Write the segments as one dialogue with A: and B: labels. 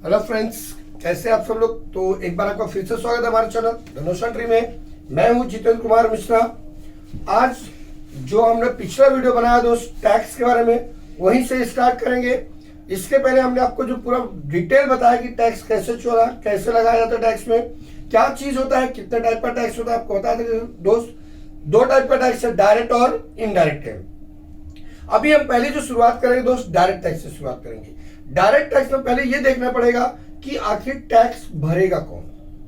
A: Hello friends, कैसे आप सब लोग। तो एक बार आपका फिर से स्वागत है हमारे चैनल धनुषा ट्री में। मैं हूं जितेंद्र कुमार मिश्रा। आज जो हमने पिछला वीडियो बनाया दोस्त टैक्स के बारे में, वहीं से स्टार्ट करेंगे। इसके पहले हमने आपको जो पूरा डिटेल बताया कि टैक्स कैसे चोरा, कैसे लगाया जाता है, टैक्स में क्या चीज होता है, कितने टाइप का टैक्स होता है, आपको बता देंगे दोस्त। दो टाइप का टैक्स है, डायरेक्ट और इनडायरेक्ट है। अभी हम पहले जो शुरुआत करेंगे दोस्त, डायरेक्ट टैक्स से शुरुआत करेंगे। डायरेक्ट टैक्स में पहले ये देखना पड़ेगा कि आखिर टैक्स भरेगा कौन।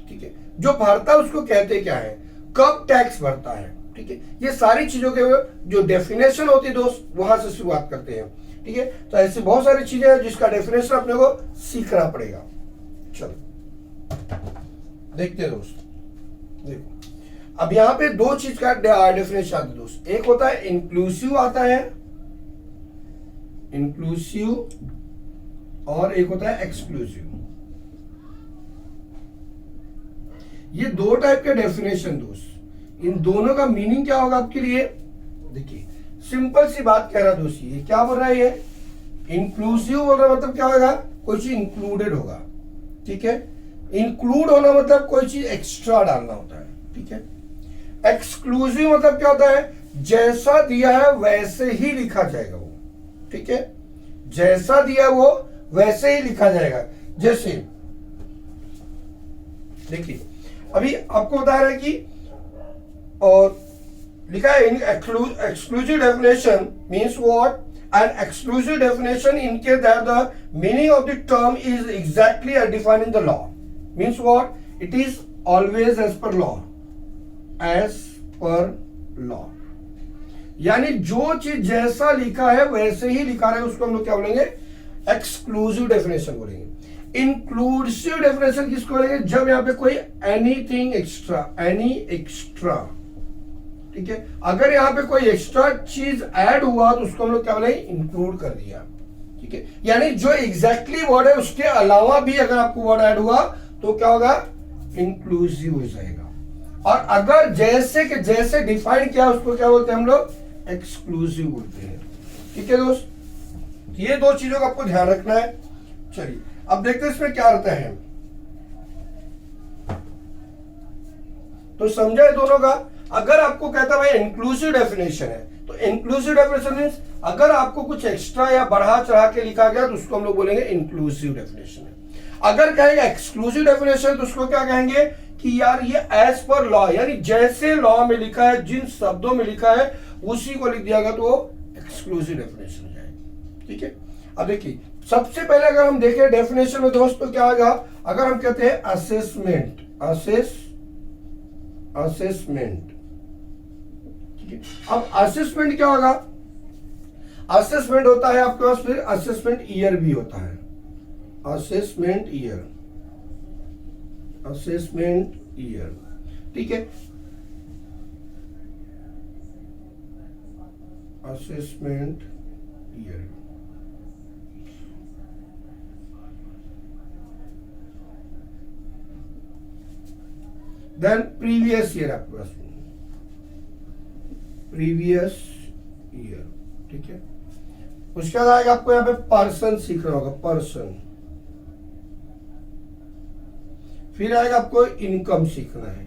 A: ठीक है, जो भरता है उसको कहते क्या है, कब टैक्स भरता है। ठीक है, ये सारी चीजों के जो डेफिनेशन होती है दोस्त, वहां से शुरुआत करते हैं। ठीक है, तो ऐसी बहुत सारी चीजें हैं जिसका डेफिनेशन अपने को सीखना पड़ेगा। चलो देखते हैं दोस्त। देखो, अब यहां पे दो चीज का डेफिनेशन आता है दोस्त। एक होता है इंक्लूसिव आता है, इंक्लूसिव, और एक होता है एक्सक्लूसिव। ये दो टाइप के डेफिनेशन दोस्त। इन दोनों का मीनिंग क्या होगा आपके लिए, देखिए सिंपल सी बात कह रहा है दोस्त। ये क्या बोल रहा है, ये इंक्लूसिव बोल रहा है, मतलब क्या होगा, कोई चीज इंक्लूडेड होगा। ठीक है, इंक्लूड होना मतलब कोई चीज एक्स्ट्रा डालना होता है। ठीक है, एक्सक्लूसिव मतलब क्या होता है, जैसा दिया है वैसे ही लिखा जाएगा वो। ठीक है, जैसा दिया है वो वैसे ही लिखा जाएगा। जैसे देखिए अभी आपको बता रहा है कि और लिखा है exclusive definition means what, an exclusive definition in case that the meaning of the term is exactly defined in the law. Means what, it is always as per law, as per law. यानी जो चीज जैसा लिखा है वैसे ही लिखा है, उसको हम लोग क्या बोलेंगे, एक्सक्लूसिव डेफिनेशन बोलेंगे। इंक्लूसिव डेफिनेशन किसको बोलेंगे, जब यहां पे कोई एनीथिंग एक्स्ट्रा, एनी एक्स्ट्रा। ठीक है, अगर यहां पे कोई एक्स्ट्रा चीज ऐड हुआ तो उसको हम लोग क्या बोलेंगे, इंक्लूड कर दिया। ठीक है, यानी जो एग्जैक्टली वर्ड है उसके अलावा भी अगर आपको वर्ड ऐड हुआ तो क्या होगा, इंक्लूसिव हो जाएगा। और अगर जैसे के जैसे डिफाइन किया उसको क्या बोलते हैं हम लोग, एक्सक्लूसिव बोलते हैं। ठीक है दोस्त, ये दो चीजों का आपको ध्यान रखना है। चलिए अब देखते हैं इसमें क्या रहता है। तो समझा है दोनों का। अगर आपको कहता है इंक्लूसिव डेफिनेशन है, तो इंक्लूसिव डेफिनेशन मींस अगर आपको कुछ एक्स्ट्रा या बढ़ा चढ़ा के लिखा गया तो उसको हम लोग बोलेंगे इंक्लूसिव डेफिनेशन है। अगर कहेंगे एक्सक्लूसिव डेफिनेशन तो उसको क्या कहेंगे कि यार ये एज पर लॉ, यानी जैसे लॉ में लिखा है, जिन शब्दों में लिखा है उसी को लिख दिया गया तो वो एक्सक्लूसिव डेफिनेशन हो जाएगा। ठीक है, अब देखिए सबसे पहले अगर हम देखें डेफिनेशन में दोस्त तो क्या होगा, अगर हम कहते हैं असेसमेंट, असेसमेंट। ठीक है, अब असेसमेंट क्या होगा, असेसमेंट होता है आपके पास, फिर असेसमेंट ईयर भी होता है, असेसमेंट ईयर, असेसमेंट ईयर। ठीक है, assessment year. Then previous year आपके पास, प्रीवियस ईयर। ठीक है, उसके बाद आएगा आपको यहां पे पर्सन सीखना होगा, पर्सन। फिर आएगा आपको इनकम सीखना है,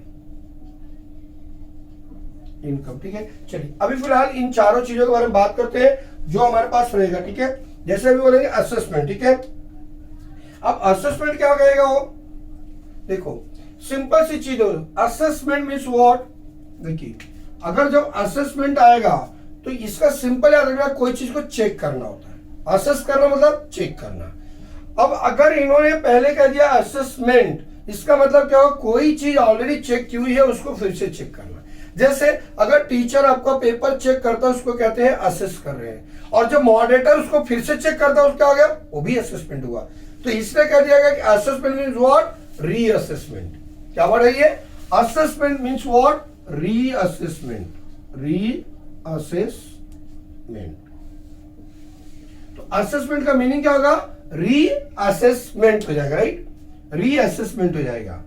A: इनकम। ठीक है, चलिए अभी फिलहाल इन चारों चीजों के बारे में बात करते हैं जो हमारे पास रहेगा। ठीक है, जैसे अभी बोलेंगे असेसमेंट। ठीक है, अब असेसमेंट क्या कहेगा वो, देखो सिंपल सी चीज हो, असेसमेंट मीन्स व्हाट। देखिए अगर जब असेसमेंट आएगा तो इसका सिंपल याद रखना, कोई चीज को चेक करना होता है। असेस करना मतलब चेक करना। अब अगर इन्होंने पहले कह दिया असेसमेंट, इसका मतलब क्या होगा, कोई चीज ऑलरेडी चेक की हुई है उसको फिर से चेक करना। जैसे अगर टीचर आपका पेपर चेक करता है उसको कहते हैं असेस कर रहे हैं, और जब मॉडरेटर उसको फिर से चेक करता है उसका हो गया, वो भी असेसमेंट हुआ। तो इसने कह दिया गया कि असेसमेंट मीन्स व्हाट, रीअसेसमेंट। क्या वर्ड है ये, assessment means what, reassessment, reassessment. तो असेसमेंट का मीनिंग क्या होगा, रीअसेसमेंट हो जाएगा, राइट, रीअसेसमेंट हो जाएगा।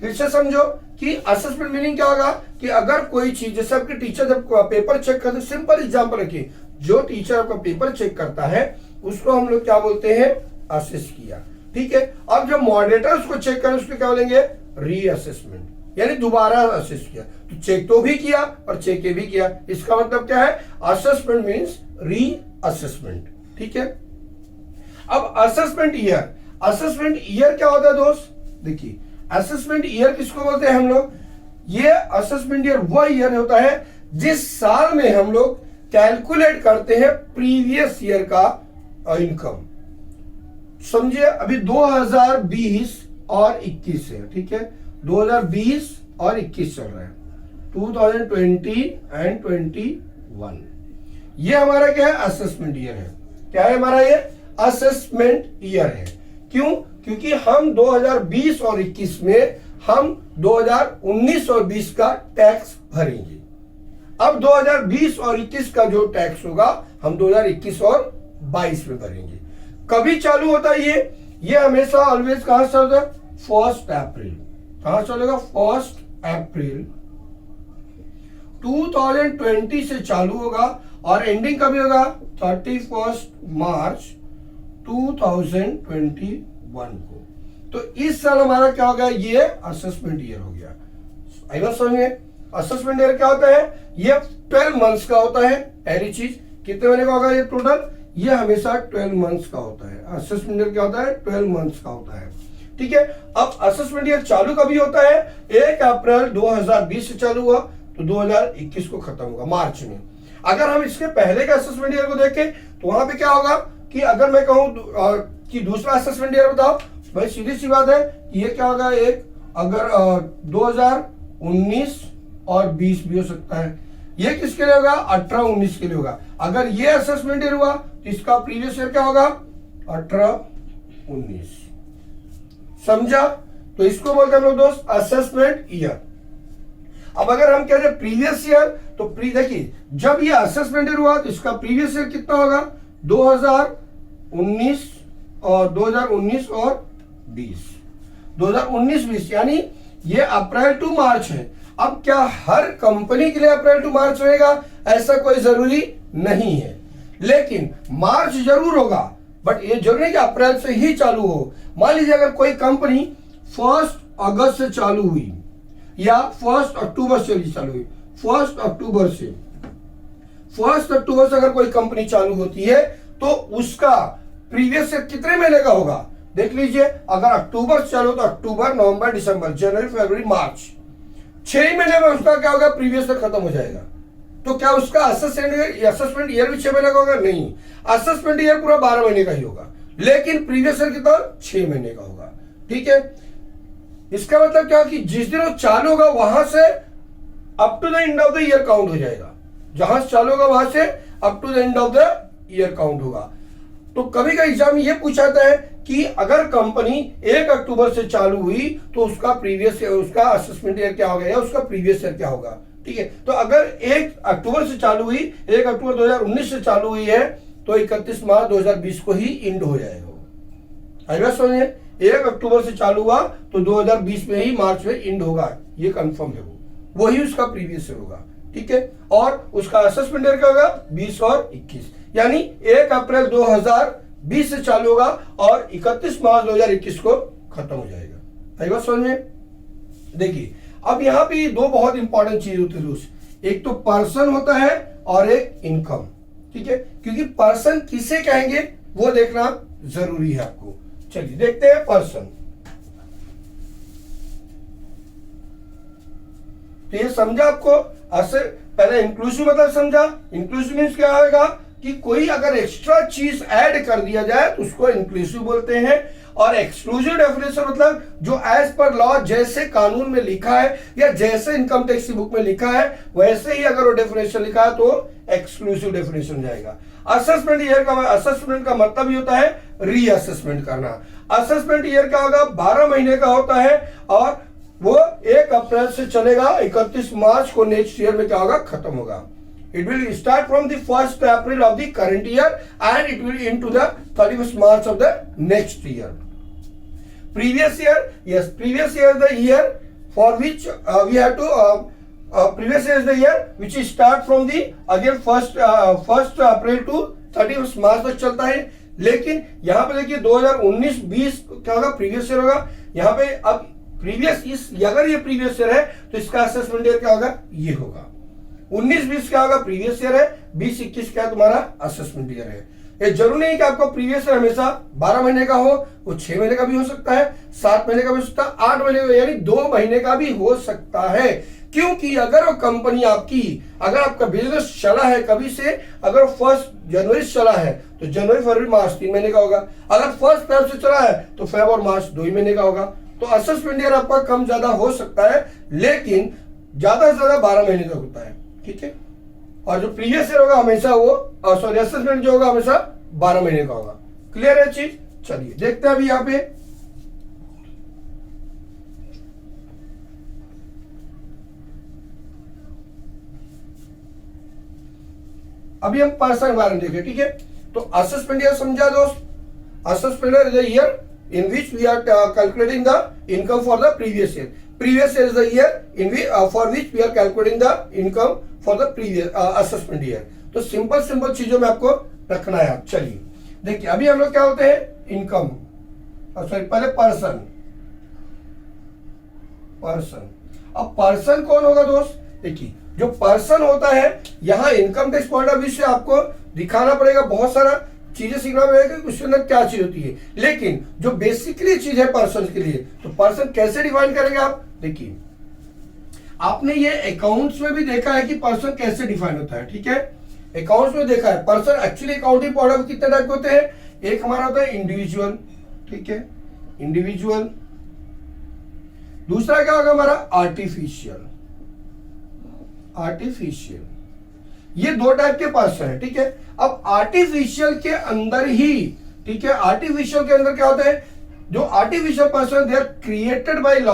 A: फिर से समझो कि असेसमेंट मीनिंग क्या होगा कि अगर कोई चीज, जैसे आपके टीचर जब पेपर चेक करते, सिंपल एग्जांपल रखिए, जो टीचर आपका पेपर चेक करता है उसको हम लोग क्या बोलते हैं, असेस किया। ठीक है। अब जब मॉडरेटर उसको चेक करें उसको क्या बोलेंगे, रीअसेसमेंट, यानी दोबारा असेस किया। तो चेक तो भी किया और चेक भी किया, इसका मतलब क्या है, असेसमेंट मींस रीअसेसमेंट, ठीक है। अब असेसमेंट ईयर क्या होता है दोस्त, देखिए असेसमेंट ईयर किसको बोलते हैं हम लोग, ये असेसमेंट ईयर वह ईयर होता है जिस साल में हम लोग कैलकुलेट करते हैं प्रीवियस ईयर का इनकम। समझिए अभी 2020 और 21 है, ठीक है, 2020 और 21 चल रहा है, 2020 एंड 21, ये हमारा क्या है, असेसमेंट ईयर है। क्या है हमारा ये, असेसमेंट ईयर है। क्यों, क्योंकि हम 2020 और 21 में हम 2019 और 20 का टैक्स भरेंगे। अब 2020 और 21 का जो टैक्स होगा हम 2021 और 22 में भरेंगे। कभी चालू होता है ये हमेशा ऑलवेज कहां से होता है, 1 अप्रैल। कहां चलेगा, 1 अप्रैल 2020 से चालू होगा और एंडिंग कभी होगा, 31 मार्च 2021 को। तो इस साल हमारा क्या हो गया, ये असेसमेंट ईयर हो गया। आई बात समझ में, असेसमेंट ईयर क्या होता है, ये 12 मंथ्स का होता है। पहली चीज, कितने महीने का होगा ये टोटल, ये हमेशा 12 मंथ्स का होता है। असेसमेंट ईयर क्या होता है, 12 मंथ्स का होता है, ठीक है। अब असेसमेंट ईयर चालू कभी होता है, 1 अप्रैल 2020 से चालू हुआ तो 2021 को खत्म होगा मार्च में। अगर हम इसके पहले का असेसमेंट ईयर को देखें तो वहां पे क्या होगा कि अगर मैं कहूं कि दूसरा असेसमेंट ईयर बताओ, भाई सीधी सी बात है, ये क्या होगा, एक अगर 2019 और 20 भी हो सकता है। ये किसके लिए होगा, 18-19 के लिए होगा। अगर ये असेसमेंट ईयर हुआ तो इसका प्रीवियस ईयर क्या होगा, 18-19। समझा, तो इसको बोलते हैं हम लोग दोस्त असेसमेंट ईयर। अब अगर हम कह रहे प्रीवियस ईयर, तो देखिए जब ये असेसमेंट ईयर हुआ तो इसका प्रीवियस ईयर कितना होगा, 2019 और 2019-20 यानी ये अप्रैल टू मार्च है। अब क्या हर कंपनी के लिए अप्रैल टू मार्च रहेगा, ऐसा कोई जरूरी नहीं है, लेकिन मार्च जरूर होगा, बट ये जरूरी नहीं कि अप्रैल से ही चालू हो। मान लीजिए अगर कोई कंपनी 1 अगस्त से चालू हुई या 1 अक्टूबर से चालू हुई, 1 अक्टूबर से अगर कोई कंपनी चालू होती है तो उसका प्रीवियस ईयर कितने महीने का होगा, देख लीजिए। अगर अक्टूबर से चालू तो अक्टूबर, नवंबर, दिसंबर, जनवरी, फरवरी, मार्च, 6 महीने में उसका क्या होगा, प्रीवियस ईयर खत्म हो जाएगा। तो क्या उसका असेसमेंट ईयर भी 6 महीने का होगा, नहीं, असेसमेंट ईयर पूरा 12 महीने का ही होगा, लेकिन प्रीवियस ईयर कितना, 6 महीने का होगा, ठीक है। इसका मतलब क्या कि जिस दिन वो चालू होगा वहां से up to the end of the year count हो जाएगा, जहां से चालू होगा वहां से up to the end of the year count होगा। तो कभी का एग्जाम ये पूछाता है कि अगर कंपनी 1 अक्टूबर से चालू हुई तो उसका प्रीवियस ईयर, उसका असेसमेंट ईयर क्या होगा या उसका प्रीवियस ईयर क्या होगा, ठीक है। तो अगर 1 अक्टूबर से चालू हुई, 1 अक्टूबर 2019 से चालू हुई है तो 31 मार्च 2020 को ही इंड हो जाएगा। आई समझिए, 1 अक्टूबर से चालू हुआ तो 2020 में ही मार्च में इंड होगा, ये कंफर्म है, वही उसका प्रीवियस ईयर होगा, ठीक है। और उसका असेसमेंट ईयर क्या होगा, 20 और 21, यानी 1 अप्रैल 2020 से चालू होगा और 31 मार्च 2021 को खत्म हो जाएगा। आई बात समझ में। देखिए अब यहाँ पे 2 बहुत इंपॉर्टेंट चीज होती है दोस्त, एक तो पर्सन होता है और एक इनकम, ठीक है। क्योंकि पर्सन किसे कहेंगे वो देखना जरूरी है आपको। चलिए देखते हैं पर्सन। तो ये समझा आपको, पहले इंक्लूसिव मतलब समझा। इंक्लूसिव मीन्स क्या होगा कि कोई अगर एक्स्ट्रा चीज ऐड कर दिया जाए तो उसको इंक्लूसिव बोलते हैं। और एक्सक्लूसिव डेफिनेशन मतलब जो एज पर लॉ जैसे कानून में लिखा है या जैसे इनकम टैक्स की बुक में लिखा है वैसे ही अगर वो डेफिनेशन लिखा है तो एक्सक्लूसिव डेफिनेशन जाएगा। असेसमेंट ईयर का मतलब ही होता है रीअसेसमेंट करना। असेसमेंट ईयर क्या होगा, 12 महीने का होता है और वो 1 अप्रैल से चलेगा, 31 मार्च को नेक्स्ट ईयर में क्या होगा, खत्म होगा। It will start from the 1st April of the current year and it will end to the 31st March of the next year. Previous year, yes, previous year is the year for which we have to previous year is the year which is start from the again 1st April to 31st March तक चलता है। लेकिन यहाँ पे देखिए 2019-20 क्या होगा, previous year होगा। यहाँ पे अब प्रीवियस इस अगर ये प्रीवियस ईयर है तो इसका असेसमेंट ईयर क्या होगा, ये होगा। 19-20 क्या होगा, प्रीवियस ईयर है। 20-21 क्या तुम्हारा असेसमेंट ईयर है। ये जरूरी नहीं कि आपको प्रीवियस ईयर हमेशा 12 महीने का हो, वो 6 महीने का भी हो सकता है, 7 महीने का भी हो सकता है, 8 महीने का यानी 2 महीने का भी हो सकता है। क्योंकि अगर वो कंपनी आपकी, अगर आपका बिजनेस चला है कभी से, अगर 1 जनवरी से चला है तो जनवरी फरवरी मार्च 3 महीने का होगा। अगर 1 फरवरी से चला है तो फरवरी और मार्च 2 ही महीने का होगा। तो असेसमेंट ईयर आपका कम ज्यादा हो सकता है, लेकिन ज्यादा से ज्यादा 12 महीने का होता है, ठीक है। और जो प्रीवियस ईयर होगा हमेशा वो, सॉरी असेसमेंट जो होगा हमेशा 12 महीने का होगा। क्लियर है चीज। चलिए देखते हैं अभी यहाँ पे अभी हम पर्सन के बारे में देखें, ठीक है। तो असेसमेंट ईयर समझा दोस्त, assessment year is the year in which we are calculating the income for the previous year. Previous year is the year in which for which we are calculating the income for the previous assessment year. तो simple चीजों में आपको रखना है। चलिए देखिए अभी हम लोग क्या होते हैं, इनकम, सॉरी पहले पर्सन। अब पर्सन कौन होगा दोस्त, देखिए जो पर्सन होता है यहाँ income tax point of view से आपको दिखाना पड़ेगा, बहुत सारा चीजें सीखना पड़ेगा कि उसके अंदर क्या चीज होती है। लेकिन जो बेसिकली चीज है पर्सन के लिए, तो पर्सन कैसे डिफाइन करेंगे आप, देखिए आपने ये अकाउंट्स में भी देखा है कि पर्सन कैसे डिफाइन होता है, ठीक है। अकाउंट्स में देखा है person actually accounting point of कितने टाइप के होते हैं, एक हमारा होता है इंडिविजुअल, ठीक है, इंडिविजुअल। दूसरा क्या होगा हमारा आर्टिफिशियल, ये 2 टाइप के पर्सन है, ठीक है। अब आर्टिफिशियल के अंदर ही, ठीक है, आर्टिफिशियल के अंदर क्या होता है, जो artificial person they are created by law,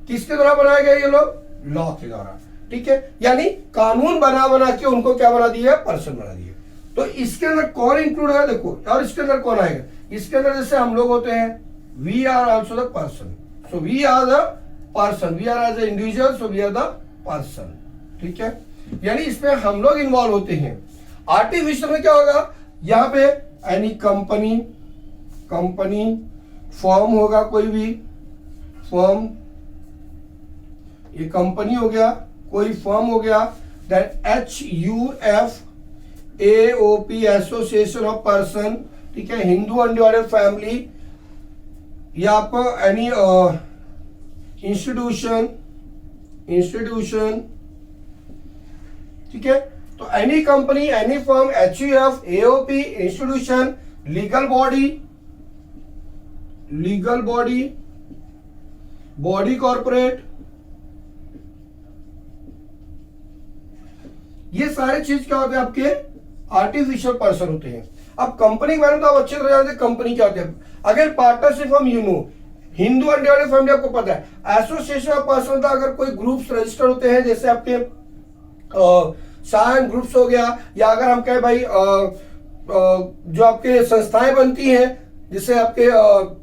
A: किसके द्वारा बनाया गया ये लोग, लॉ के द्वारा, ठीक है। यानी कानून बना के उनको क्या बना दिया, पर्सन बना दिया। तो इसके अंदर कौन इंक्लूड है देखो, और इसके अंदर कौन आएगा, इसके अंदर जैसे हम लोग होते हैं, we are also the person, so we are the person, we are as a individual, so we are the person, ठीक है। यानी इसमें हम लोग इन्वॉल्व होते हैं। आर्टिफिशियल में क्या होगा, यहाँ पे एनी कंपनी, फर्म होगा, कोई भी फर्म, ये कंपनी हो गया, कोई फर्म हो गया, that HUF association of person, ठीक है, हिंदू अनडिवाइडेड फैमिली, या आपको एनी इंस्टीट्यूशन, ठीक है। तो any company, any firm, HUF, AOP, institution, legal body corporate, ये सारे चीज क्या होते हैं आपके आर्टिफिशियल पर्सन होते हैं। अब कंपनी के बारे में तो आप अच्छी तरह जानते हैं कंपनी क्या होती है। अगर पार्टनरशिप हम हिंदू अनडिवाइडेड फैमिली आपको पता है, एसोसिएशन ऑफ पर्सन था, अगर कोई ग्रुप्स रजिस्टर होते हैं, जैसे आपके सायन ग्रुप्स हो गया, या अगर हम कहें भाई जो आपके संस्थाएं बनती हैं, जिससे आपके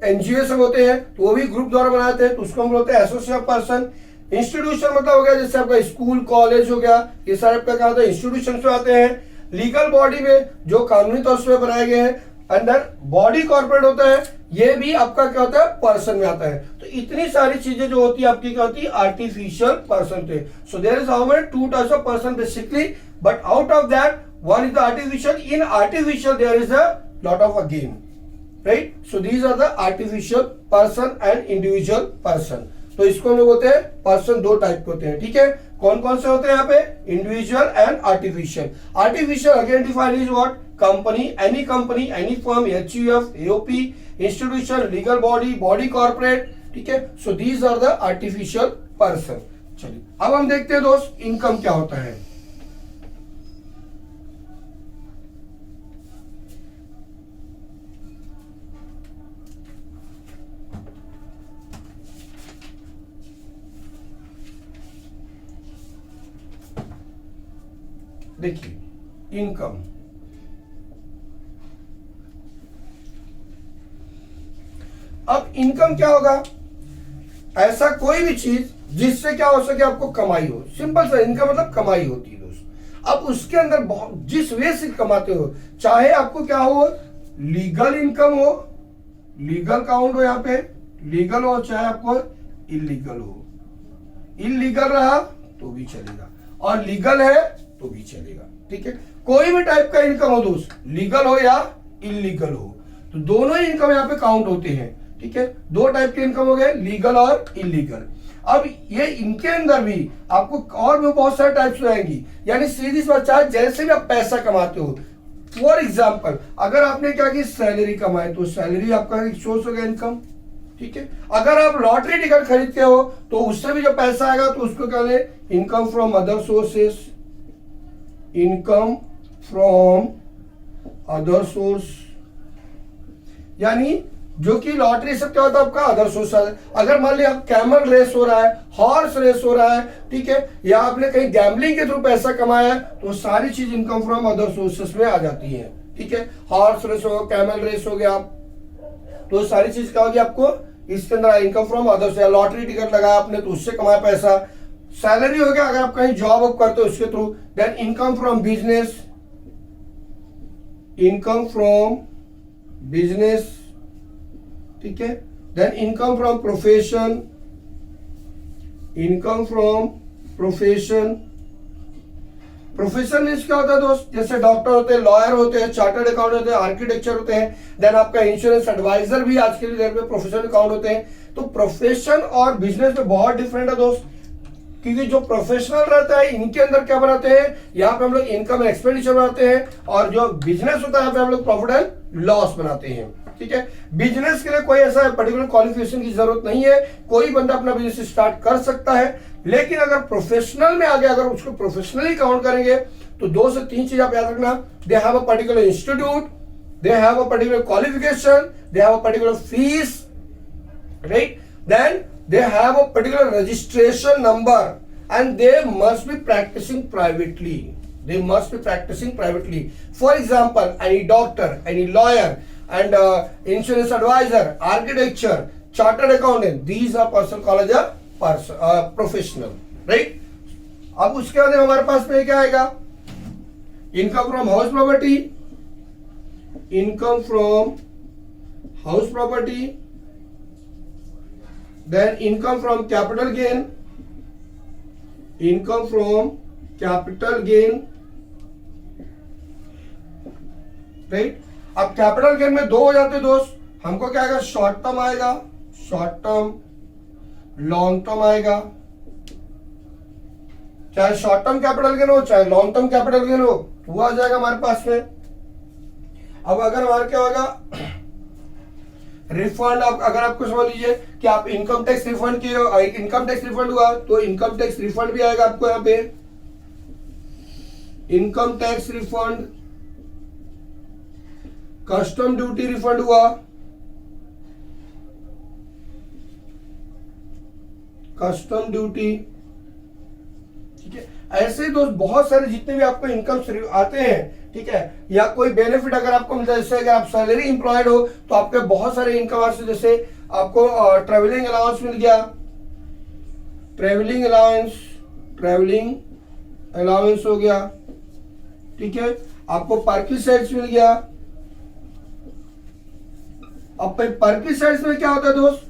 A: एनजीओ सब होते हैं, तो वो भी ग्रुप द्वारा बनाते हैं, तो उसको हम बोलते हैं एसोसिएशन ऑफ पर्सन। इंस्टीट्यूशन मतलब हो गया जैसे आपका स्कूल कॉलेज हो गया, ये सारे आपका क्या होता है, इंस्टीट्यूशन से आते हैं। लीगल बॉडी में जो कानूनी तौर से बनाए गए हैं, अंदर बॉडी कॉर्पोरेट होता है, ये भी आपका क्या होता है, पर्सन में आता है। तो इतनी सारी चीजें जो होती है आपकी क्या होती है, आर्टिफिशियल पर्सन थे। So there is how many 2 types of person basically, but out of that one is the artificial. In artificial there is a lot of a game, right. So these are the artificial person and individual person. तो इसको हम लोग होते हैं person 2 type के होते हैं, ठीक है। कौन कौन से होते हैं यहाँ पे, individual and artificial. Artificial again defined is what, company, any firm, HUF, AOP, institution, legal body corporate, ठीक है। So these are the artificial person. चलिए अब हम देखते हैं दोस्त इनकम क्या होता है। देखिए इनकम, अब इनकम क्या होगा, ऐसा कोई भी चीज जिससे क्या हो सके आपको कमाई हो। सिंपल सा, इनकम मतलब कमाई होती है दोस्त। अब उसके अंदर जिस वे से कमाते हो, चाहे आपको क्या हो, लीगल इनकम हो, लीगल काउंट हो, यहाँ पे लीगल हो, चाहे आपको इलीगल हो, इलीगल रहा तो भी चलेगा और लीगल है तो भी चलेगा, ठीक है। कोई भी टाइप का इनकम हो दोस्त, लीगल हो या इलीगल हो, तो दोनों ही इनकम यहाँ पे काउंट होते हैं, ठीक है। दो टाइप के इनकम हो गए, लीगल और इलीगल। अब ये इनके अंदर भी आपको और भी बहुत सारे टाइप्स आएंगी, यानी सीधी सी बात, चाहे जैसे भी आप पैसा कमाते हो। फॉर एग्जाम्पल, अगर आपने क्या की सैलरी कमाई तो सैलरी आपका एक सोर्स हो गया इनकम, ठीक है। अगर आप लॉटरी टिकट खरीदते हो तो उससे भी जो पैसा आएगा तो उसको क्या ले, income from other sources, income from other source, यानी जो कि लॉटरी से क्या होता है आपका अदर सोर्स। अगर मान लिया कैमल रेस हो रहा है, हॉर्स रेस हो रहा है, ठीक है, या आपने कहीं गैम्बलिंग के थ्रू पैसा कमाया है, तो सारी चीज इनकम फ्रॉम अदर सोर्सेस में आ जाती है, ठीक है। हॉर्स रेस हो, कैमल रेस हो गया, तो सारी चीज क्या होगी आपको इसके अंदर इनकम फ्रॉम अदर से। लॉटरी टिकट लगाया आपने तो उससे कमाया पैसा, सैलरी हो गया अगर आप कहीं जॉब करते हो उसके through. Then income from business, income from business, ठीक है। Then income from profession, income from profession. Profession means क्या होता है दोस्त, जैसे डॉक्टर होते हैं, लॉयर होते हैं, चार्टर्ड अकाउंट होते हैं, आर्किटेक्चर होते हैं। देन आपका इंश्योरेंस एडवाइजर भी आज के डेट में प्रोफेशनल अकाउंट होते हैं। तो प्रोफेशन और बिजनेस में बहुत डिफरेंट है दोस्त, क्योंकि जो प्रोफेशनल रहता है इनके अंदर क्या बनाते हैं, यहाँ पे हम लोग इनकम एक्सपेंडिचर बनाते हैं, और जो बिजनेस होता है यहाँ पे हम लोग प्रॉफिट एंड लॉस बनाते हैं, ठीक है। बिजनेस के लिए कोई ऐसा पर्टिकुलर क्वालिफिकेशन की जरूरत नहीं है, कोई बंदा अपना बिजनेस स्टार्ट कर सकता है। लेकिन अगर प्रोफेशनल में आगे अगर उसको प्रोफेशनली काउंट करेंगे तो 2 से 3 चीज आप याद रखना, they have a particular institute, they have a particular qualification, they have a particular fees, right, then they have a particular registration number and they must be practicing privately, they must be practicing privately. For example, any doctor, any lawyer and insurance advisor, architecture, chartered accountant, these are person called as a professional, right? अब उसके बाद हमारे पास में क्या आएगा, income from house property, income from house property, then income from capital gain, income from capital gain, right? अब capital gain में 2 हो जाते हैं दोस्त, हमको क्या आएगा, शॉर्ट टर्म आएगा, शॉर्ट टर्म, लॉन्ग टर्म आएगा। चाहे शॉर्ट टर्म कैपिटल गेन हो चाहे लॉन्ग टर्म कैपिटल गेन हो, तो वो आ जाएगा हमारे पास में। अब अगर हमारा क्या होगा, रिफंड, अगर आपको समझ लीजिए कि आप इनकम टैक्स रिफंड किए, इनकम टैक्स रिफंड हुआ तो इनकम टैक्स रिफंड भी आएगा आपको यहाँ पे, income tax refund, custom duty refund हुआ, कस्टम ड्यूटी, ठीक है। ऐसे दोस्त बहुत सारे जितने भी आपको इनकम आते हैं, ठीक है, या कोई बेनिफिट अगर आपको मिलता है, जैसे अगर आप सैलरी इंप्लॉयड हो तो आपके बहुत सारे इनकम आते हैं, जैसे आपको ट्रेवलिंग अलाउंस मिल गया, ट्रेवलिंग अलाउंस, ट्रेवलिंग अलाउंस हो गया, ठीक है। आपको पर्क्यूसाइड्स मिल गया। अब पर्क्यूसाइड्स में क्या होता है दोस्त,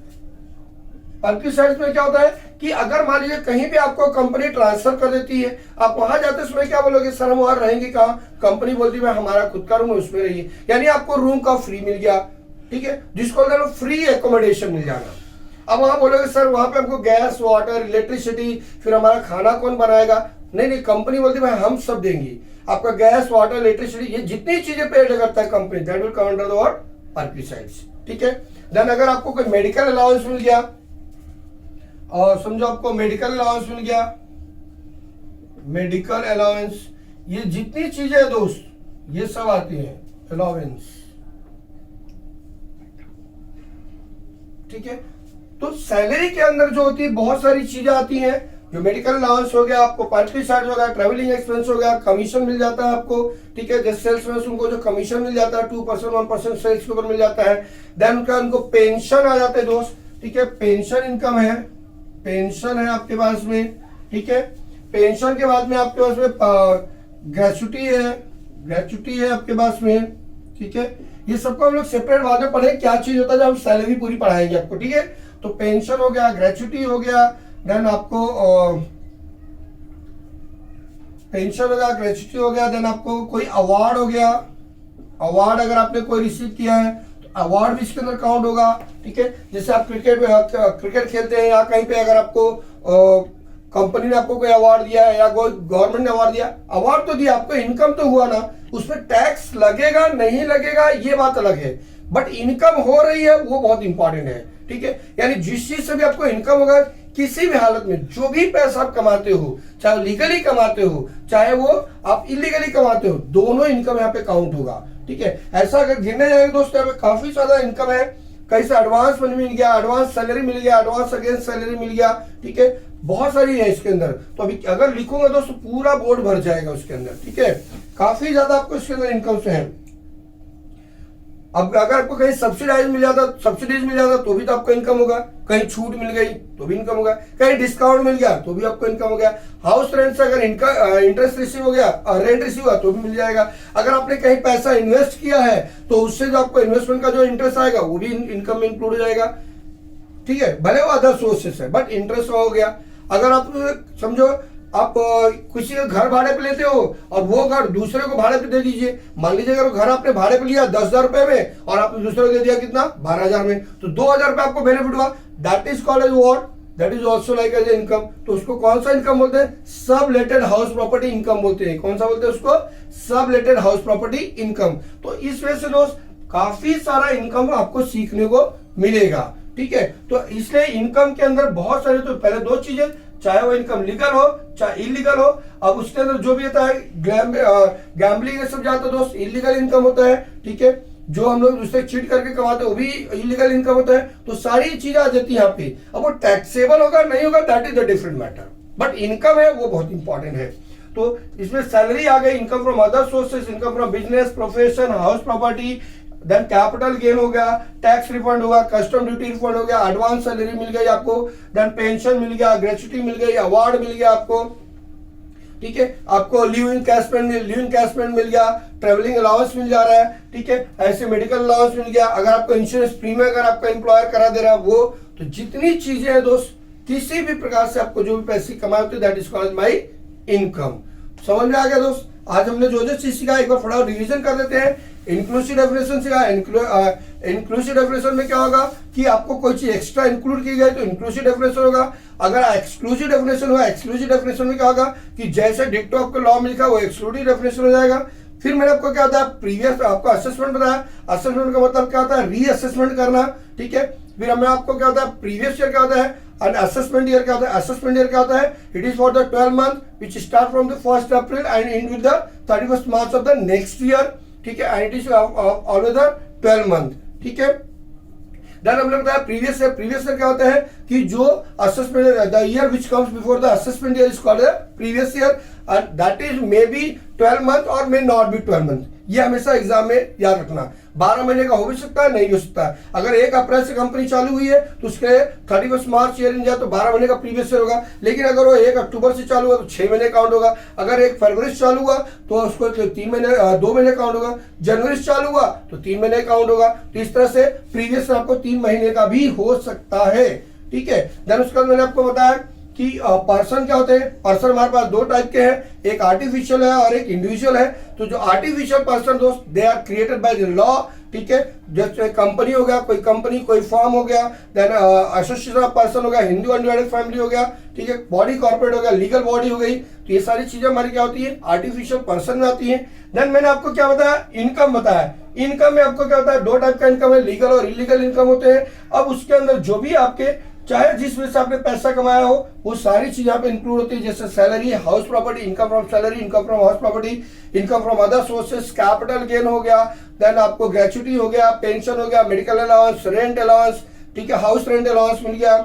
A: पर्क्यूसाइड्स में क्या होता है कि अगर मान लीजिए कहीं भी आपको कंपनी ट्रांसफर कर देती है, आप वहां जाते समय क्या बोलोगे, सर हम वहां रहेंगे कहाँ, कंपनी बोलती है हमारा खुद का रूम है उसमें रहिए, यानी आपको रूम का फ्री मिल गया, ठीक है, जिसको फ्री एकोमोडेशन मिल जाना। अब वहां बोलोगे सर वहां पे हमको गैस, वाटर, इलेक्ट्रिसिटी, फिर हमारा खाना कौन बनाएगा, नहीं नहीं, कंपनी बोलती है भाई हम सब देंगे, आपका गैस, वाटर, इलेक्ट्रिसिटी, ये जितनी चीजें पेड करता है कंपनी, that will come under the what, perquisites, ठीक है। देन अगर आपको कोई मेडिकल अलाउंस मिल गया, और समझो आपको मेडिकल अलाउंस मिल गया, मेडिकल अलाउंस, ये जितनी चीजें है दोस्त ये सब आती है अलाउंस, ठीक है। तो सैलरी के अंदर जो होती है बहुत सारी चीजें आती हैं, जो मेडिकल अलाउंस हो गया, आपको पार्टी चार्ज हो गया, ट्रेवलिंग एक्सपेंस हो गया, कमीशन मिल जाता है आपको, ठीक है, जैसे सेल्स में उनको जो कमीशन मिल जाता है 2% 1% सेल्स के ऊपर मिल जाता है। देन उनको पेंशन आ जाता है दोस्त, ठीक है, पेंशन इनकम है, पेंशन है आपके पास में, ठीक है। पेंशन के बाद में आपके पास में ग्रेचुटी है, ग्रेचुटी है आपके पास में, ठीक है। ये सबको हम लोग सेपरेट बाद में पढ़े क्या चीज होता है जब हम सैलरी पूरी पढ़ाएंगे आपको, ठीक है। तो पेंशन हो गया, ग्रेचुटी हो गया, देन आपको पेंशन हो गया, ग्रेचुटी हो गया, देन आपको कोई अवार्ड हो गया, अवार्ड अगर आपने कोई रिसीव किया है तो अवार्ड भी इसके अंदर काउंट होगा, ठीक है। जैसे आप क्रिकेट खेलते हैं या कहीं पे अगर आपको कंपनी ने आपको कोई अवार्ड दिया है या कोई गवर्नमेंट ने अवार्ड दिया, अवार्ड तो दिया, आपको इनकम तो हुआ ना, उसमें टैक्स लगेगा नहीं लगेगा ये बात अलग है, बट इनकम हो रही है वो बहुत इंपॉर्टेंट है, ठीक है। यानी जिस चीज से भी आपको इनकम होगा, किसी भी हालत में जो भी पैसा आप कमाते हो, चाहे लीगली कमाते हो चाहे वो आप इलीगली कमाते हो, दोनों इनकम यहाँ पे काउंट होगा, ठीक है। ऐसा अगर गिनने जाएंगे दोस्तों, यहाँ पे काफी ज्यादा इनकम है, कहीं से एडवांस मनी मिल गया, एडवांस सैलरी मिल गया, एडवांस अगेंस्ट सैलरी मिल गया, ठीक है। बहुत सारी है इसके अंदर, तो अभी अगर लिखूंगा दोस्तों पूरा बोर्ड भर जाएगा उसके अंदर, ठीक है। काफी ज्यादा आपको इसके अंदर इनकम से है। अब अगर आपको कहीं सब्सिडाइज मिल जाता, सब्सिडीज मिल जाता तो भी तो आपको इनकम होगा, कहीं छूट मिल गई तो भी इनकम होगा, कहीं डिस्काउंट मिल गया तो भी आपको इनकम हो गया, हाउस रेंट से अगर इंटरेस्ट रिसीव हो गया, रेंट रिसीव हुआ तो भी मिल जाएगा, अगर आपने कहीं पैसा इन्वेस्ट किया है तो उससे जो आपको इन्वेस्टमेंट का जो इंटरेस्ट आएगा वो भी इनकम में इंक्लूड हो जाएगा, ठीक है। भले वो अदर सोर्सेस है बट इंटरेस्ट हो गया। अगर आप समझो आप किसी का घर भाड़े पे लेते हो और वो घर दूसरे को भाड़े पे दे दीजिए, मान लीजिए अगर घर आपने भाड़े पे लिया 10,000 रुपए में और आपने दूसरे को दे दिया कितना 12,000 में, तो 2,000 रुपए आपको बेनिफिट हुआ, that is called as what, that is also like as income. तो उसको कौन सा इनकम बोलते हैं, सबलेटेड हाउस प्रॉपर्टी इनकम बोलते हैं। कौन सा बोलते हैं उसको, सबलेटेड हाउस प्रॉपर्टी इनकम। तो इस वजह से दोस्त काफी सारा इनकम आपको सीखने को मिलेगा, ठीक है। तो इसलिए इनकम के अंदर बहुत सारे, तो पहले दो चीजें, चाहे वो इनकम लीगल हो चाहे इलीगल हो, अब उसके अंदर जो भी होता है गैम्बलिंग ये सब जाता है दोस्त, इलीगल इनकम होता है, ठीक है। जो हम लोग दूसरे चीट करके कमाते हैं वो भी इलीगल इनकम होता है। तो सारी चीजें आ जाती है यहाँ पे। अब वो टैक्सेबल होगा नहीं होगा that is the different matter, but income है वो बहुत इंपॉर्टेंट है। तो इसमें सैलरी आ गई, income from other sources, income from business, profession, house property, then capital gain हो गया, टैक्स रिफंड होगा, कस्टम ड्यूटी रिफंड हो गया, एडवांस सैलरी मिल गई आपको, देन पेंशन मिल गया, ग्रेचुटी मिल गई, अवार्ड मिल गया आपको, ठीक है। आपको लीव इन कैशमेंट मिल गया, ट्रेवलिंग अलाउंस मिल जा रहा है, ठीक है। ऐसे मेडिकल अलाउंस मिल गया, अगर आपको इंश्योरेंस प्रीमियम अगर आपका एम्प्लॉयर करा दे रहा है वो, तो जितनी चीजें हैं दोस्त, किसी भी प्रकार से आपको जो भी पैसे कमाए होते that is called my income. समझ में आ गया दोस्त। आज हमने जो जो चीज सीखा एक बार फटाफट रिवीजन कर देते हैं। इंक्लूसिव डेफिनेशन सीखा, इंक्लूसिव डेफिनेशन में क्या होगा कि आपको कोई चीज एक्स्ट्रा इंक्लूड की गई तो इंक्लूसिव डेफिनेशन होगा। अगर एक्सक्लूसिव डेफिनेशन हुआ, एक्सक्लूसिव डेफिनेशन में क्या होगा कि जैसे डिक्टो आपको लॉ में लिखा वो एक्सक्लूसिव डेफिनेशन हो जाएगा। फिर मैंने आपको क्या होता है प्रीवियस आपको असेसमेंट बताया, असेसमेंट का मतलब क्या होता है रीअसेसमेंट करना, ठीक है। फिर हमें आपको क्या होता है प्रीवियस ईयर क्या होता है और असेसमेंट ईयर क्या होता है। असेसमेंट ईयर क्या होता है, it is for the 12 month which start from the 1st April and and with the 31st March of the next year, ठीक है। And it is always the 12 month, ठीक है। देन हम लोग बताया प्रीवियस ईयर क्या होता है कि जो assessment the year which comes before the assessment year is called previous year and that is may be 12 month और मे नॉट बी 12 मंथ। ये हमेशा एग्जाम में याद रखना। 12 महीने का हो भी सकता है, नहीं हो सकता है। अगर 1 अप्रैल से कंपनी चालू हुई है तो उसके 31 मार्च ईयर इन जाए तो 12 महीने का प्रीवियस ईयर होगा। लेकिन अगर वो 1 अक्टूबर से चालू हुआ तो 6 महीने काउंट होगा। अगर 1 फरवरी से चालू हुआ तो उसको 2 महीने काउंट होगा। जनवरी से चालू हुआ तो 3 महीने काउंट होगा। तो इस तरह से प्रीवियस आपको 3 महीने का भी हो सकता है, ठीक है। देन उसके बाद मैंने आपको बताया कि पर्सन क्या होते हैं। पर्सन हमारे पास 2 टाइप के हैं, एक आर्टिफिशियल है और एक इंडिविजुअल है। तो जो आर्टिफिशियल पर्सन दोस्त they are created by the law, ठीक है। जैसे कंपनी हो गया, कोई कंपनी कोई फॉर्म हो गया, देन एसोसिएशन ऑफ पर्सन हो गया, हिंदू अनडिवाइडेड फैमिली हो गया, ठीक है। बॉडी कॉर्पोरेट हो गया, लीगल बॉडी हो गई। तो ये सारी चीजें हमारी क्या होती है आर्टिफिशियल पर्सन में आती है। देन मैंने आपको क्या बताया इनकम बताया। इनकम में आपको क्या होता है 2 टाइप का इनकम है, लीगल और इलीगल इनकम होते हैं। अब उसके अंदर जो भी आपके चाहे जिस वजह से आपने पैसा कमाया हो वो सारी चीज यहाँ पे इंक्लूड होती है। जैसे salary, house property, income from salary, income from house property, income from other sources, capital gain हो गया, देन आपको ग्रेचुटी हो गया, पेंशन हो गया, मेडिकल अलाउंस, रेंट अलाउंस, ठीक है, हाउस रेंट अलाउंस मिल गया,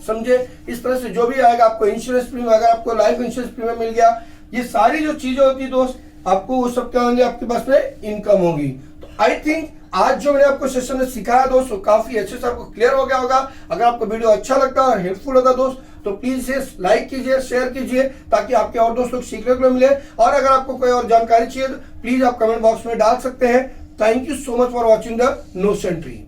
A: समझे। इस तरह से जो भी आएगा आपको इंश्योरेंस प्रीमियम, अगर आपको लाइफ इंश्योरेंस प्रीमियम मिल गया, ये सारी जो चीजें होती है दोस्त आपको वो सब क्या होंगे आपके पास में इनकम होगी। तो आई थिंक आज जो मैंने आपको सेशन में सिखाया दोस्तों काफी अच्छे से आपको क्लियर हो गया होगा। अगर आपको वीडियो अच्छा लगता है और हेल्पफुल होगा दोस्त तो प्लीज इसे लाइक कीजिए, शेयर कीजिए ताकि आपके और दोस्तों को सीखने को मिले। और अगर आपको कोई और जानकारी चाहिए तो प्लीज आप कमेंट बॉक्स में डाल सकते हैं। Thank you so much for watching the no Sentry.